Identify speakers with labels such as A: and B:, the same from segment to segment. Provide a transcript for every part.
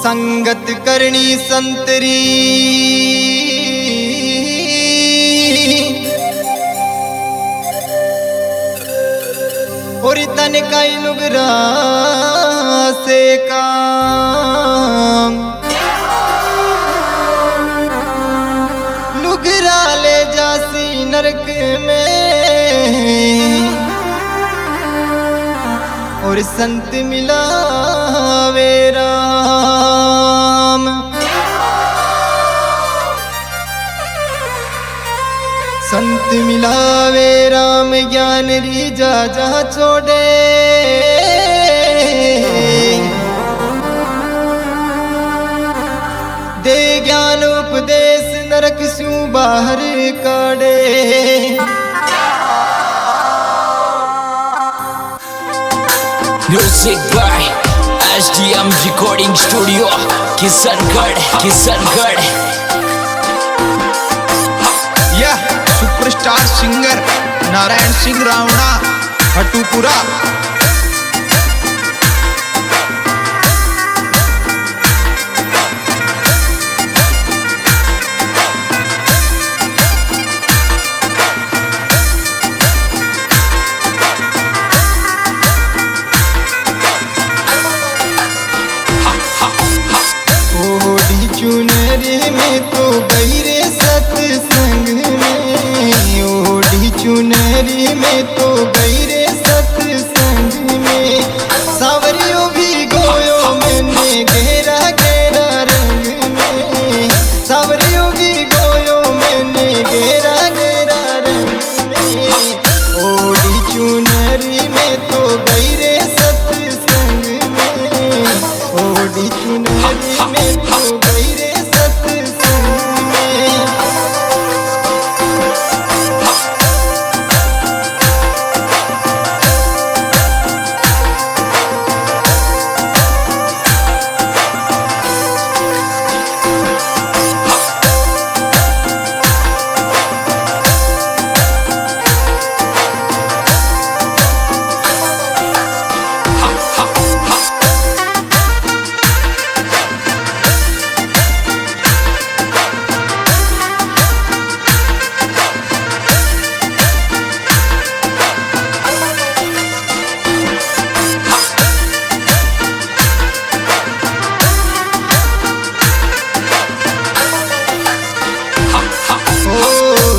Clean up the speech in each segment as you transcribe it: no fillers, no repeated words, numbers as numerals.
A: संगत करनी संतरी और तन काई नुगरा से काम नुगरा ले जासी नरक में और संत मिला वे राम। संत मिलावे राम ज्ञान रीजा जहाँ छोड़े दे ज्ञान उपदेश नरक सु बाहर काढ़े।
B: Music by SDM Recording Studio, Kishangarh.
C: यह सुपरस्टार सिंगर नारायण सिंह रावणा हटूपुरा।
A: चुनरी में तो गईरे सत्संग में, ओढ़ी चुनरी में तो गईरे सत्संग में, सावरियों भी गोयो मैंने घेरा घेरा रंग में, सावरियों भी गोयो मैंने घेरा घेरा रंग में, ओढ़ी चुनरी में तो गईरे सत्संग में, ओढ़ी चुनरी में तो गईरे सत्संग में।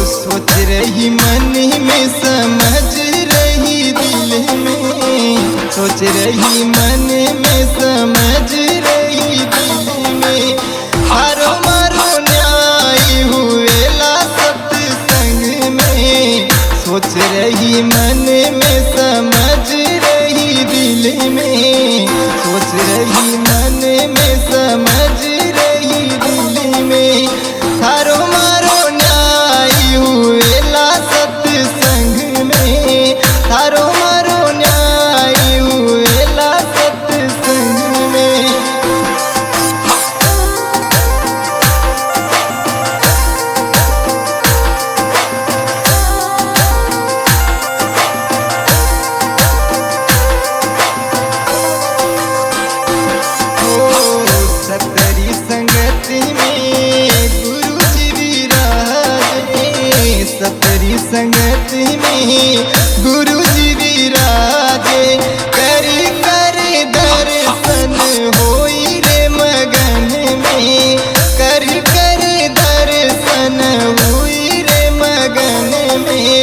A: सोच रही मन में समझ रही दिल में, सोच रही मन में समझ रही दिल में, हारो मारो न्याय हुएला सत्संग में, सोच रही मन में समझ रही दिल में, सोच रही मन में समझ रही दिल में, हारो मारो हुएला सत्संग में, थारो मारो न्याय हुएला सत्संग में। सतरी संगति में गुरु जी विराजे, सतरी संगति में गुरु जी विराजे, करी करे दर्शन होई रे मगन में, करी करे दर्शन हुई रे मगन में,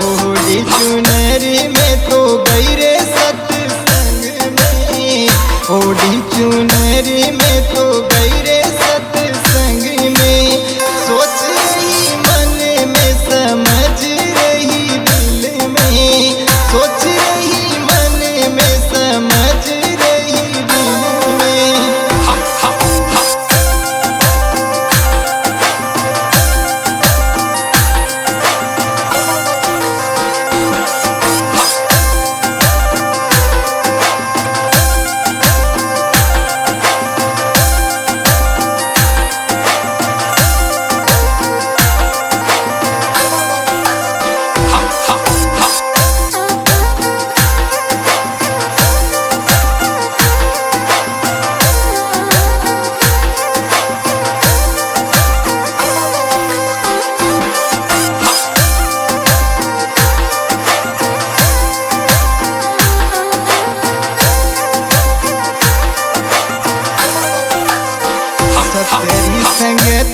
A: ओढ़ी चुनरी में तो गईरे सत्संग में, ओढ़ी चुनरी में तो गईरे सत्संग में, सोच रही मन में समझ रही दिल में, सोच रही मन में समझ रही दिल में।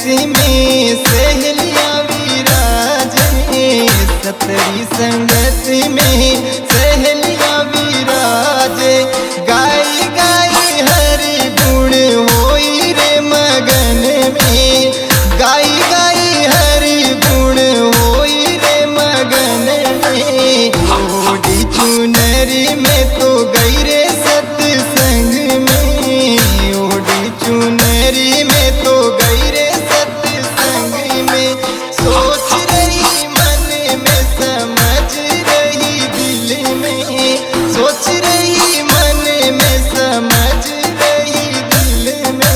A: संगति में सहेलियां विराजे, सतरी संगति में सहेलियां विराजे। गाई गाई हरि गुण होई रे मगन में, गाई गाई हरि गुण होई रे मगन में। ओढ़ी चुनरी में तो गई रे सत्संग में, ओढ़ी चुनरी में तो गई रे सत्संग में। सोच रही मन में समझ रही दिल में, सोच रही मन में समझ रही दिल में।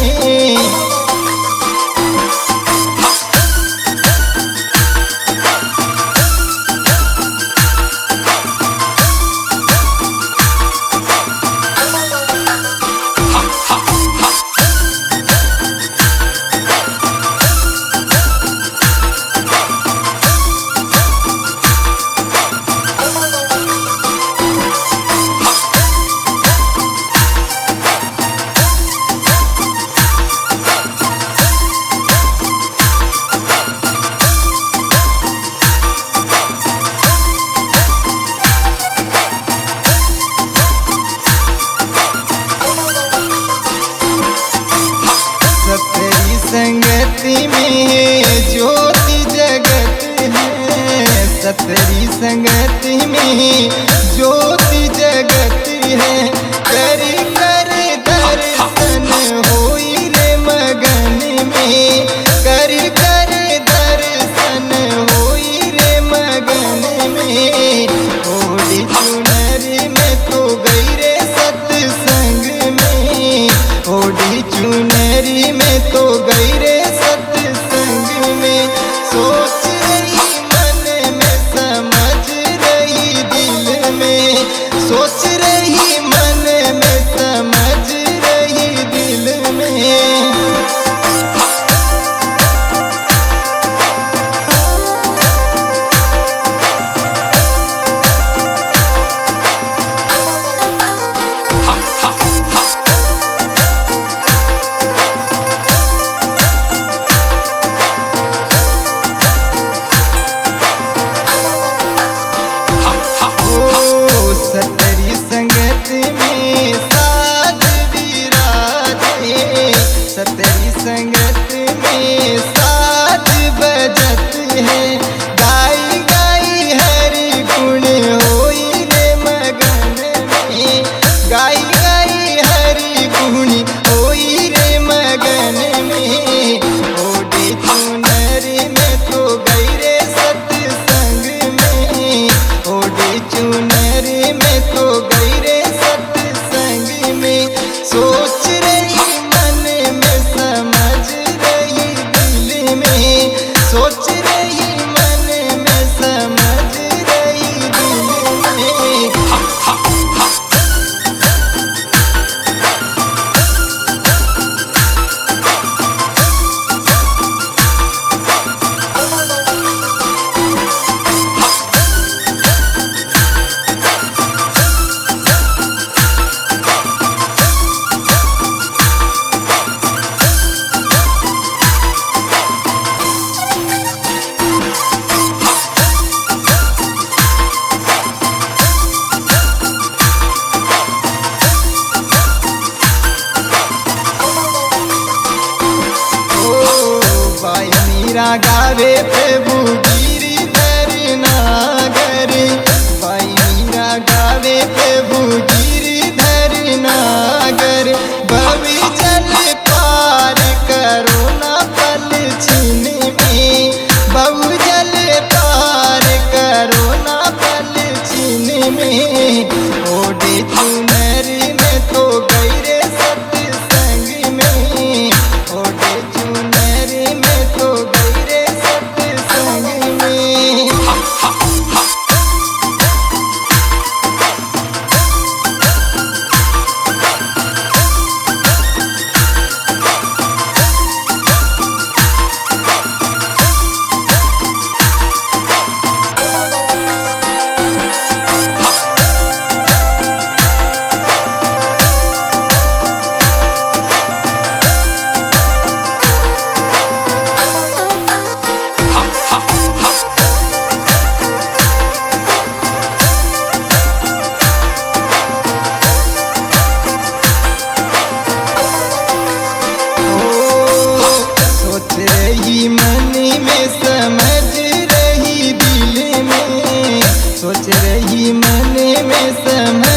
A: सतरी संगति में ज्योति जगत है, सतरी संगति में ज्योति जगत है। कर कर दर्शन होई रे मगन में, कर कर दर्शन होई रे मगन में। ओढ़ी चुनरी में तो गई रे सत्संग में, ओढ़ी चुनरी में तो गई रे सत्संग में। सोच रही मन में समझ रही दिल में, सोच रही मन में समझ रही दिल में। सतरी संगति में साध विराजे, सतरी संगति में साध बजत है। गाई गाई हरि गुण होई रे मगन में, गाई गाई हरि गुण होई रे मगन में। ओढ़ी चुनरी में तो गई रे सत्संग में, ओढ़ी चुनरी में तो गई रे सत्संग में। सोच रही मन में समझ रही दिल में, सोच रही मन में समझ रही दिल में। बाई मीरा गावे प्रभु गिरिधर नागर, बाई मीरा गावे प्रभु गिरिधर नागर। भवी जल पार करो ना पल छीन में, बहु जल पार करो ना पल छीन में। ओढ़ी चुनरी में तो गई रे सत्संग में, ओढ़ी चुनरी में तो गई रे सत्संग में। में समय